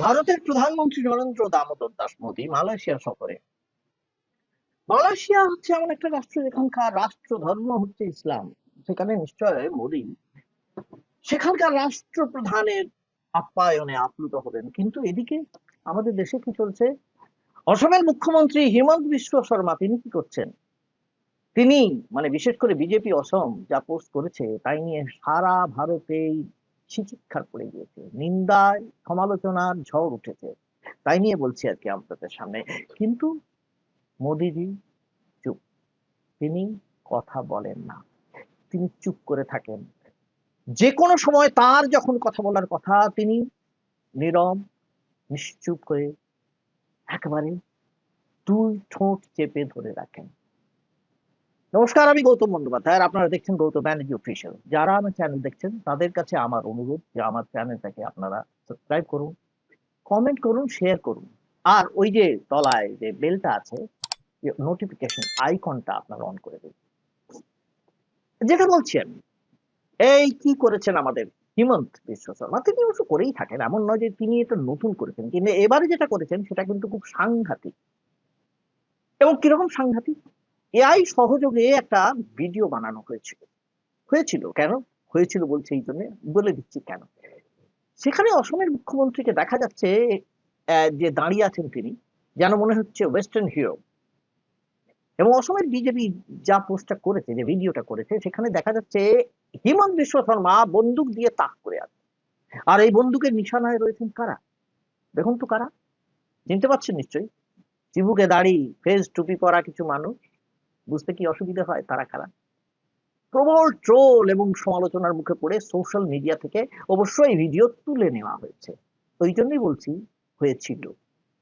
ভারতের প্রধানমন্ত্রী নরেন্দ্র দামোদর দাস মোদী মালয়েশিয়া সফরে। মালয়েশিয়া হচ্ছে এমন একটা রাষ্ট্র যেখানকার রাষ্ট্র ধর্ম হচ্ছে ইসলাম। সেখানে নিশ্চয় মোদী সেখানকার রাষ্ট্রপ্রধানের আপ্যায়নে আপ্লুত হবেন। কিন্তু এদিকে আমাদের দেশে কি চলছে? অসমের মুখ্যমন্ত্রী হিমন্ত বিশ্ব শর্মা তিনি কি করছেন? তিনি বিশেষ করে বিজেপি অসম যা পোস্ট করেছে তাই নিয়ে সারা ভারতেই চিৎকার পড়ে গিয়েছে, নিন্দায় সমালোচনার ঝড় উঠেছে। তাই নিয়ে বলছি আর কি আপনাদের সামনে। কিন্তু মোদিজি চুপ, তিনি কথা বলেন না, তিনি চুপ করে থাকেন। যে কোনো সময় তার যখন কথা বলার কথা তিনি নীরব নিশ্চুপ করে একেবারে দুই ঠোঁট চেপে ধরে রাখেন। নমস্কার, আমি গৌতম বন্দ্যোপাধ্যায় আর আপনারা দেখছেন গৌতম ব্যানার্জি অফিসিয়াল। যারা আমার চ্যানেল দেখছেন তাদের কাছে আমার অনুরোধ যে আমার চ্যানেলটাকে আপনারা সাবস্ক্রাইব করুন, কমেন্ট করুন, শেয়ার করুন। আর ওই যে তলায় যে বেলটা আছে, নোটিফিকেশন আইকনটা আপনারা অন করে দিন। যেটা বলছি আমি, এই কি করেছেন আমাদের হিমন্ত বিশ্ব শর্মা, তিনি অবশ্য করেই থাকেন, এমন নয় যে তিনি এটা নতুন করেছেন, কিন্তু এবারে যেটা করেছেন সেটা কিন্তু খুব সাংঘাতিক। এবং কিরকম সাংঘাতিক? এআই সহযোগে একটা ভিডিও বানানো হয়েছিল কেন হয়েছিল বলছে এই জন্য বলে দিচ্ছি কেন। সেখানে অসমের মুখ্যমন্ত্রীকে দেখা যাচ্ছে যে দাঁড়িয়ে আছেন তিনি, যেন মনে হচ্ছে ওয়েস্টার্ন হিরো। এবং অসমের বিজেপি যা পোস্টটা করেছে, যে ভিডিওটা করেছে, সেখানে দেখা যাচ্ছে হিমন্ত বিশ্ব শর্মা বন্দুক দিয়ে তাক করে আছে। আর এই বন্দুকের নিশানায় রয়েছেন কারা? দেখুন তো কারা, চিনতে পারছেন নিশ্চয়ই। চিবুকে দাড়ি, ফেস টুপি পরা কিছু মানুষ, বুঝতে কি অসুবিধা হয় তারা কারা? প্রবল ট্রোল এবং সমালোচনার মুখে পড়ে সোশ্যাল মিডিয়া থেকে অবশ্যই ভিডিও তুলে নেওয়া হয়েছে। ওই জন্যই বলছি হয়েছিল,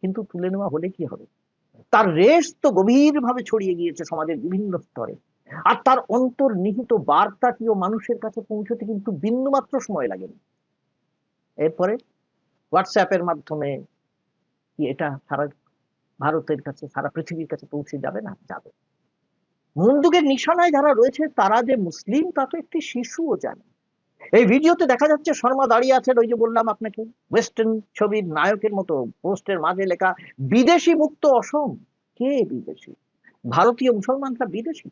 কিন্তু তুলে নেওয়া হলে কি হবে? তার রেশ তো গভীরভাবে ছড়িয়ে গিয়েছে সমাজের বিভিন্ন স্তরে। আর তার অন্তর্নিহিত বার্তাটিও মানুষের কাছে পৌঁছতে কিন্তু বিন্দুমাত্র সময় লাগেনি। এরপরে হোয়াটসঅ্যাপের মাধ্যমে কি এটা সারা ভারতের কাছে, সারা পৃথিবীর কাছে পৌঁছে যাবে না? যাবে। বন্দুকের নিশানায় যারা রয়েছে তারা যে মুসলিম তা তো একটি শিশুও জানে। এই ভিডিওতে দেখা যাচ্ছে শর্মা দাঁড়িয়ে আছেন, ওই যে বললাম আপনাকে, ওয়েস্টার্ন ছবির নায়কের মতো। পোস্টের মাঝে লেখা বিদেশি মুক্ত অসম। কে বিদেশি? ভারতীয় মুসলমানরা বিদেশি?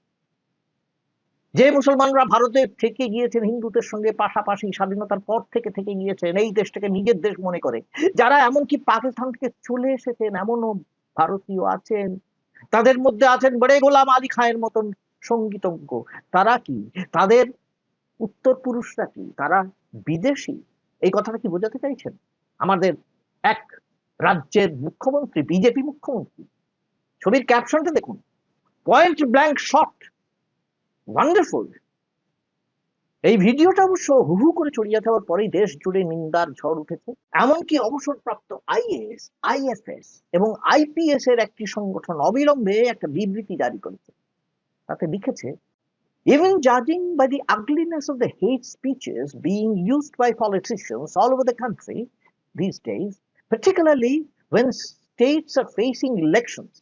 যে মুসলমানরা ভারতে থেকে গিয়েছেন হিন্দুদের সঙ্গে পাশাপাশি, স্বাধীনতার পর থেকে থেকে গিয়েছেন, এই দেশটাকে নিজের দেশ মনে করে, যারা এমনকি পাকিস্তান থেকে চলে এসেছেন, এমনও ভারতীয় আছেন। তাদের মধ্যে আছেন বড়ে গোলাম আলী খাঁয়ের মতন সঙ্গীতজ্ঞ। তারা কি, তাদের উত্তর পুরুষরা কি, তারা বিদেশি? এই কথাটা কি বোঝাতে চাইছেন আমাদের এক রাজ্যের মুখ্যমন্ত্রী, বিজেপি মুখ্যমন্ত্রী? ছবির ক্যাপশনটা দেখুন, পয়েন্ট ব্ল্যাঙ্ক শট, ওয়ান্ডারফুল। এই ভিডিওটা অবশ্য হু করে ছড়িয়ে যাওয়ার পরেই দেশ জুড়ে নিন্দার ঝড় উঠেছে। এমনকি অবসরপ্রাপ্ত আইএএস, আইএফএস এবং আইপিএস এর একটি সংগঠন অবিলম্বে একটা বিবৃতি জারি করেছে। তাতে লিখেছে, even judging by the ugliness of the hate speeches being used by politicians all over the country these days, particularly when states are facing elections,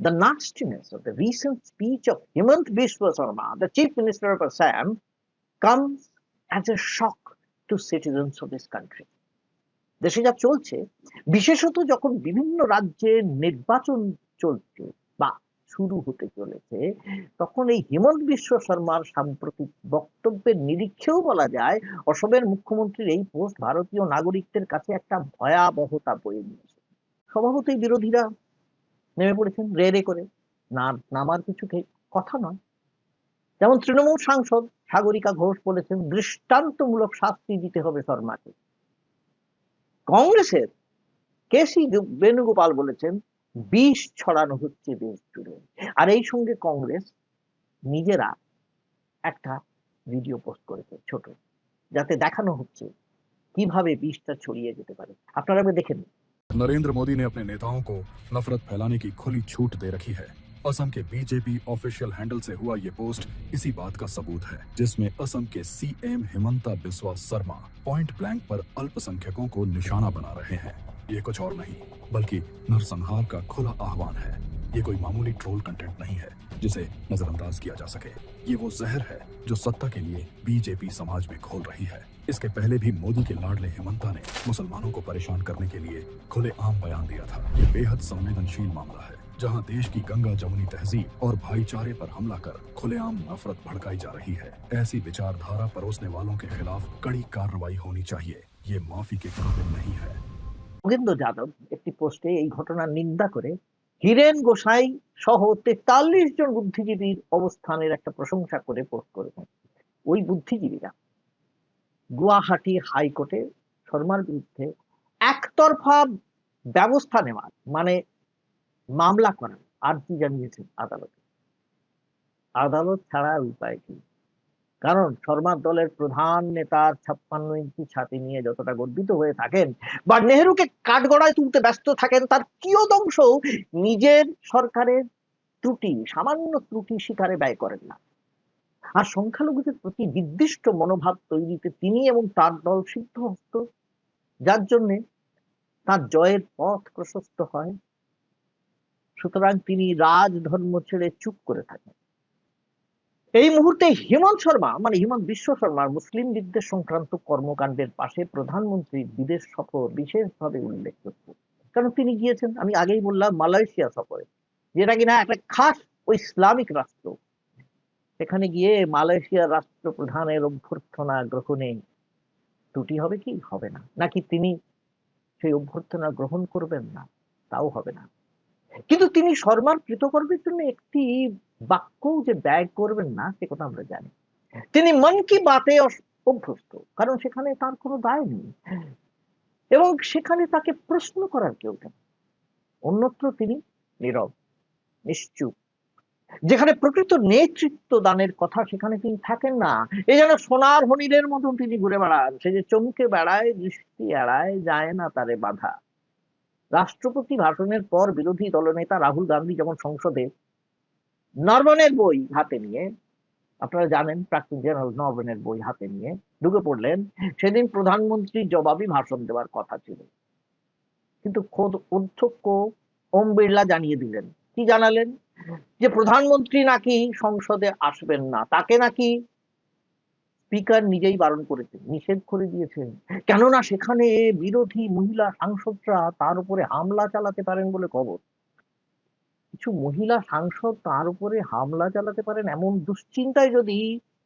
the nastiness of the recent speech of Himant Biswa Sarma, the Chief Minister of Assam, comes as a shock to citizens of this country. দেশে যা চলছে, বিশেষত যখন বিভিন্ন রাজ্যে নির্বাচন চলছে বা শুরু হতে চলেছে, তখন এই হিমন্ত বিশ্ব শর্মার সাম্প্রতিক বক্তব্যের নিরীক্ষেও বলা যায় অসমের মুখ্যমন্ত্রীর এই পোস্ট ভারতীয় নাগরিকদের কাছে একটা ভয়াবহতা বয়ে নিয়েছে। স্বভাবতই বিরোধীরা নেমে পড়েছেন রে রে করে। নামার কিছু কথা নয়। যেমন তৃণমূল সাংসদ সাগরিকা ঘোষ বলেছেন দৃষ্টান্তমূলক শাস্তি দিতে হবে শর্মাকে। কংগ্রেসের কেসি বেণুগোপাল বলেছেন বিষ ছড়ানো হচ্ছে দেশ জুড়ে। আর এই সঙ্গে কংগ্রেস নিজেরা একটা ভিডিও পোস্ট করেছে ছোট, যাতে দেখানো হচ্ছে কিভাবে বিষটা ছড়িয়ে যেতে পারে। আপনারা দেখেন। नरेंद्र मोदी ने अपने नेताओं को नफरत फैलाने की खुली छूट दे रखी है। असम के बीजेपी ऑफिशियल हैंडल से हुआ ये पोस्ट इसी बात का सबूत है, जिसमें असम के CM Himanta Biswa Sharma point blank पर अल्पसंख्यकों को निशाना बना रहे हैं। ये कुछ और नहीं बल्कि नरसंहार का खुला आह्वान है। ये कोई मामूली ट्रोल कंटेंट नहीं है जिसे नजरअंदाज किया जा सके। ये वो जहर है जो सत्ता के लिए बीजेपी समाज में घोल रही है। इसके पहले भी मोदी के लाडले हिमंता ने मुसलमानों को परेशान करने के लिए खुलेआम बयान दिया था। ये बेहद संवेदनशील मामला है, जहां देश की गंगा जमुनी तहजीब और भाईचारे पर हमला कर खुलेआम नफरत भड़काई जा रही है। ऐसी विचारधारा परोसने वालों के खिलाफ कड़ी कार्रवाई होनी चाहिए। ये माफी के काबिल नहीं है। যোগেন্দ্র যাদব একটি পোস্টে এই ঘটনার নিন্দা করে হীরেন গোসাই সহ 43 জন বুদ্ধিজীবীর অবস্থানের একটা প্রশংসা করে পোস্ট করেছেন। ওই বুদ্ধিজীবীরা গুয়াহাটি হাইকোর্টে শর্মার বিরুদ্ধে একতরফা ব্যবস্থা নেওয়ার মানে মামলা করার আর্জি জানিয়েছেন আদালতে। আদালত ছাড়া আর উপায় কি? কারণ শর্মার দলের প্রধান নেতার 56 ইঞ্চি ছাতি নিয়ে যতটা গর্বিত হয়ে থাকেন বা নেহরুকে কাঠগড়ায় তুলতে ব্যস্ত থাকেন, তার কিয়দংশ নিজের সরকারের ত্রুটি, সামান্য ত্রুটি স্বীকারে ব্যয় করেন না। আর সংখ্যালঘুদের প্রতি নির্দিষ্ট মনোভাব তৈরিতে তিনি এবং তার দল সিদ্ধহস্ত, যার জন্য তার জয়ের পথ প্রশস্ত হয়। সুতরাং তিনি রাজধর্ম ছেড়ে চুপ করে থাকেন। এই মুহূর্তে হেমন্ত শর্মা মানে হিমন্ত বিশ্ব শর্মার মুসলিম বিদ্বেষ সংক্রান্ত কর্মকাণ্ডের পাশে প্রধানমন্ত্রীর বিদেশ সফর বিশেষভাবে উল্লেখ করছে। কারণ তিনি গিয়েছেন, আমি আগেই বললাম, মালয়েশিয়া সফরে, যেটা কিনা একটা খাস ও ইসলামিক রাষ্ট্র। সেখানে গিয়ে মালয়েশিয়ার রাষ্ট্রপ্রধানের অভ্যর্থনা গ্রহণে ত্রুটি হবে কি? হবে না। নাকি তিনি সেই অভ্যর্থনা গ্রহণ করবেন না? তাও হবে না। কিন্তু তিনি শর্মার কৃতকর্মের জন্য একটি বাক্যও যে ব্যয় করবেন না সে কথা আমরা জানি। তিনি মন কি বাতে অভ্যস্ত, কারণ সেখানে তার কোনো দায় নেই এবং সেখানে তাকে প্রশ্ন করার কেউ নেই। অন্যত্র তিনি নীরব, নিশ্চুপ। যেখানে প্রকৃত নেতৃত্ব দানের কথা সেখানে তিনি থাকেন না। এই যেন সোনার হরিণের মতন তিনি ঘুরে বেড়ান। সে যে চমকে বেড়ায়, দৃষ্টি এড়ায়, যায় না তারে বাধা। রাষ্ট্রপতি ভাষণের পর বিরোধী দলনেতা রাহুল গান্ধী যখন সংসদে নরবনের বই হাতে নিয়ে, আপনারা জানেন প্রাক্তন জেনারেল নরবনের বই হাতে নিয়ে ঢুকে পড়লেন, সেদিন প্রধানমন্ত্রীর জবাবি ভাষণ দেওয়ার কথা ছিল। কিন্তু খোদ অধ্যক্ষ ওম বিড়লা জানিয়ে দিলেন, কি জানালেন? যে প্রধানমন্ত্রী নাকি সংসদে আসবেন না, তাকে নাকি স্পিকার নিজেই বারণ করেছেন, নিষেধ করে দিয়েছেন। কেননা সেখানে বিরোধী মহিলা সাংসদরা তার উপরে হামলা চালাতে পারেন বলে খবর। কিছু মহিলা সাংসদ তার উপরে হামলা চালাতে পারেন এমন দুশ্চিন্তায় যদি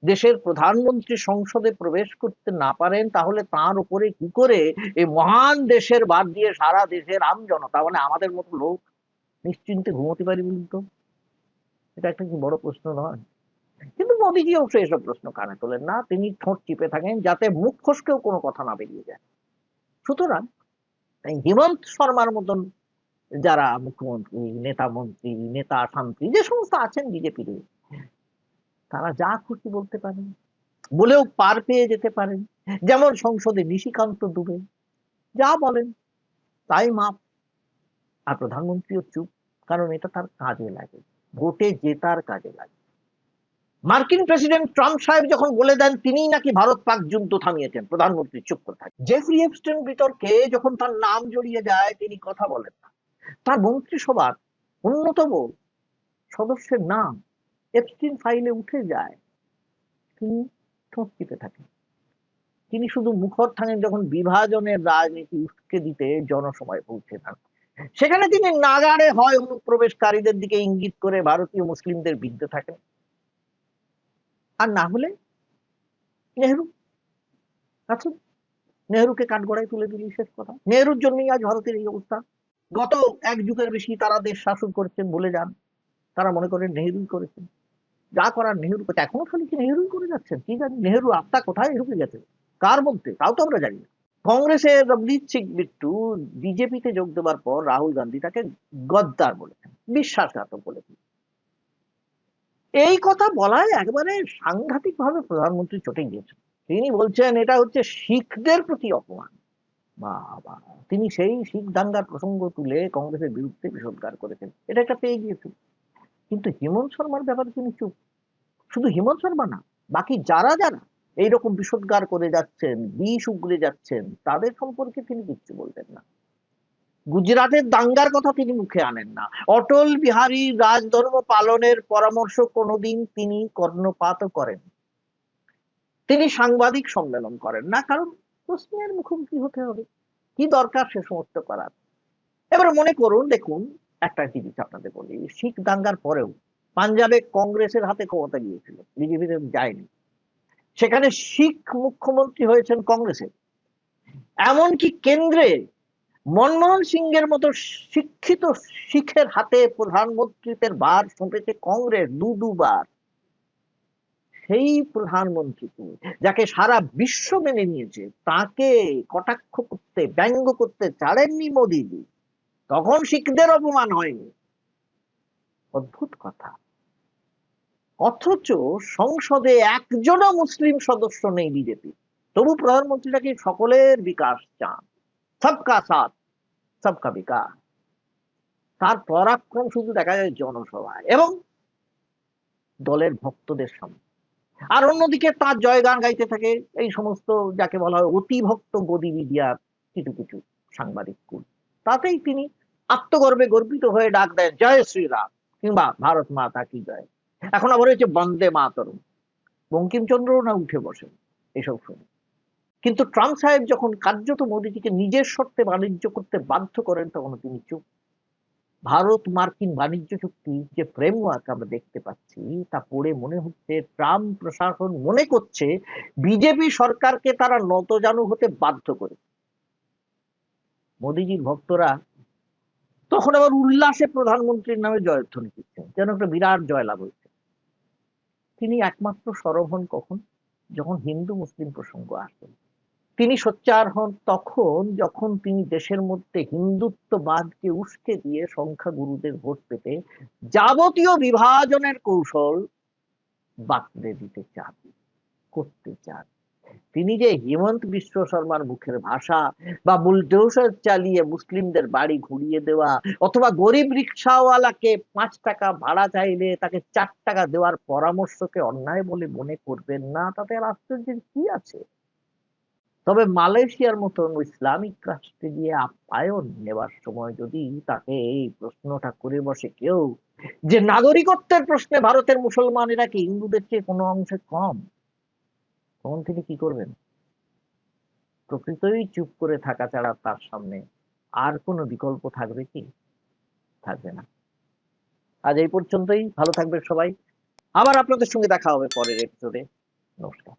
দেশের প্রধানমন্ত্রী সংসদে প্রবেশ করতে না পারেন, তাহলে তার উপরে কি করে এই মহান দেশের বাদ দিয়ে সারা দেশের আম জনতা মানে আমাদের মতো লোক নিশ্চিন্তে ঘুমোতে পারি বলুন তো? এটা একটা কি বড় প্রশ্ন নয়? কিন্তু মোদীজি অবশ্য এসব প্রশ্ন কানে তোলেন না। তিনি ঠোঁট চিপে থাকেন যাতে মুখ ফসকেও কোনো কথা না বেরিয়ে যায়। সুতরাং হেমন্ত শর্মার মতন যারা মুখ্যমন্ত্রী, নেতা মন্ত্রী, নেতা শান্তি যে সমস্ত আছেন বিজেপির, তারা যা খুশি বলতে পারেন, বলেও পার পেয়ে যেতে পারেন। যেমন সংসদে নিশিকান্ত দুবে যা বলেন তাই মাপ। আর প্রধানমন্ত্রীও চুপ, কারণ এটা তার কাজে লাগে, ভোটে জেতার কাজে লাগে। মার্কিন প্রেসিডেন্ট ট্রাম্প সাহেব যখন বলে দেন তিনিই নাকি ভারত পাক যুদ্ধ থামিয়েছেন, প্রধানমন্ত্রী চুপ করে থাকে। জেফরি এপস্টেইন বিতর্কে যখন তার নাম জড়িয়ে যায় তিনি কথা বলেন না। তার মন্ত্রিসভার অন্যতম সদস্যের নাম এপস্টেইন ফাইলে উঠে যায়, তিনি ঠোঁট টিপে থাকেন। তিনি শুধু মুখর থাকেন যখন বিভাজনের রাজনীতি উস্কে দিতে জনসময় পৌঁছে যান। সেখানে তিনি নাগাড়ে হয় অনুপ্রবেশকারীদের দিকে ইঙ্গিত করে ভারতীয় মুসলিমদের বিরুদ্ধে থাকেন, আর না হলে নেহরু। আচ্ছা, নেহরুকে কাঠগড়ায় তুলে দিলি, শেষ কথা। নেহরুর জন্যই আজ ভারতের এই অবস্থা। গত এক যুগের বেশি তারা দেশ শাসন করেছেন ভুলে যান, তারা মনে করেন নেহরুই করেছেন, যা করার নেহরু করতে। এখনো খালি কি নেহরুই করে যাচ্ছেন? কি জানি নেহরু আত্মা কোথায় ঢুকে গেছে, কার মধ্যে, তাও তো আমরা জানি না। কংগ্রেসের রবনীত সিং বিট্টু বিজেপিতে যোগ দেওয়ার পর রাহুল গান্ধী তাকে গদ্দার বলেছেন, বিশ্বাসঘাতক বলেছেন। এই কথা বলায় একবারে সাংঘাতিক ভাবে প্রধানমন্ত্রী চটে গিয়েছেন। তিনি বলছেন এটা হচ্ছে শিখদের প্রতি অপমান। বাবা, তিনি সেই শিখ দাঙ্গার প্রসঙ্গ তুলে কংগ্রেসের বিরুদ্ধে বিষোদ্গার করেছেন, এটা একটা পেয়ে গিয়েছেন। কিন্তু হেমন্ত শর্মার ব্যাপারে তিনি চুপ। শুধু হেমন্ত শর্মা না, বাকি যারা যারা এইরকম বিষোদ্গার করে যাচ্ছেন, বিষ উগড়ে যাচ্ছেন, তাদের সম্পর্কে তিনি কিচ্ছু বলতেন না। গুজরাটের দাঙ্গার কথা তিনি মুখে আনেন না। অটল বিহারী রাজধর্ম পালনের পরামর্শ কোনোদিন তিনি কর্ণপাতও করেন। তিনি সাংবাদিক সম্মেলন করেন না, কারণ প্রশ্নের মুখোমুখি হতে হবে, কি দরকার সে সমস্ত করার। এবারে মনে করুন, দেখুন একটা জিনিস আপনাদের বলি, শিখ দাঙ্গার পরেও পাঞ্জাবে কংগ্রেসের হাতে ক্ষমতা গিয়েছিল, বিজেপিতে যায়নি, সেখানে শিখ মুখ্যমন্ত্রী হয়েছেন কংগ্রেসের। এমনকি কেন্দ্রে মনমোহন সিংয়ের মতো শিক্ষিত শিখের হাতে প্রধানমন্ত্রীদের ভার সঁপেছে কংগ্রেস দুবার। সেই প্রধানমন্ত্রী যাকে সারা বিশ্ব মেনে নিয়েছে, তাকে কটাক্ষ করতে, ব্যঙ্গ করতে ছাড়েননি মোদীজি, তখন শিখদের অপমান হয়নি। অদ্ভুত কথা। অথচ সংসদে একজনও মুসলিম সদস্য নেই বিজেপি, তবু প্রধানমন্ত্রীটাকে সকলের বিকাশ চান, সবকা সাথ সবকা বিকাশ। তার পরাক্রম শুধু দেখা যায় জনসভায় এবং দলের ভক্তদের সামনে, আর অন্যদিকে তার জয়গান গাইতে থাকে এই সমস্ত যাকে বলা হয় অতি ভক্ত গদি মিডিয়ার কিছু কিছু সাংবাদিক কুল। তাতেই তিনি আত্মগর্বে গর্বিত হয়ে ডাক দেন জয় শ্রীরাম কিংবা ভারত মাতা কি জয়। এখন আবার হচ্ছে বন্দে মাতরম, বঙ্কিমচন্দ্র না উঠে বসেন এসব শুনে। কিন্তু ট্রাম্প সাহেব যখন কার্যত মোদীজিকে নিজের শর্তে বাণিজ্য করতে বাধ্য করেন, তখন তিনি চুপ। ভারত মার্কিন বাণিজ্য চুক্তি যে ফ্রেমওয়ার্ক আমরা দেখতে পাচ্ছি, তা পড়ে মনে হচ্ছে ট্রাম্প প্রশাসন মনে করছে বিজেপি সরকারকে তারা নতজানু হতে বাধ্য করে। মোদীজির ভক্তরা তখন আবার উল্লাসে প্রধানমন্ত্রীর নামে জয়ধ্বনি দিচ্ছেন, যেন একটা বিরাট জয়লাভ হয়েছে। তিনি একমাত্র সরব হন কখন? যখন হিন্দু মুসলিম প্রসঙ্গ আসে। তিনি সোচ্চার হন তখন যখন তিনি দেশের মধ্যে হিন্দুত্ববাদকে উস্কে দিয়ে সংখ্যাগুরুদের ভোট পেতে যাবতীয় বিভাজনের কৌশল বাতলে দিতে চান, করতে চান। তিনি যে হেমন্ত বিশ্ব শর্মার মুখের ভাষা বা বুলডোজার চালিয়ে মুসলিমদের বাড়ি ঘুরিয়ে দেওয়া, অথবা গরিব রিক্সাওয়ালাকে 5 টাকা ভাড়া চাইলে তাকে 4 টাকা দেওয়ার পরামর্শকে অন্যায় বলে মনে করবেন না, তাতে আর আশ্চর্যের কি আছে? তবে মালয়েশিয়ার মতো ইসলামিক রাষ্ট্রে গিয়ে আপ্যায়ন নেবার সময় যদি তাকে এই প্রশ্নটা করে বসে কেউ যে নাগরিকত্বের প্রশ্নে ভারতের মুসলমানেরা কি হিন্দুদের চেয়ে কোনো অংশে কম, তখন তিনি কি করবেন? প্রকৃতই চুপ করে থাকা ছাড়া তার সামনে আর কোনো বিকল্প থাকবে কি? থাকবে না। আজ এই পর্যন্তই। ভালো থাকবেন সবাই। আবার আপনাদের সঙ্গে দেখা হবে পরের এপিসোডে। নমস্কার।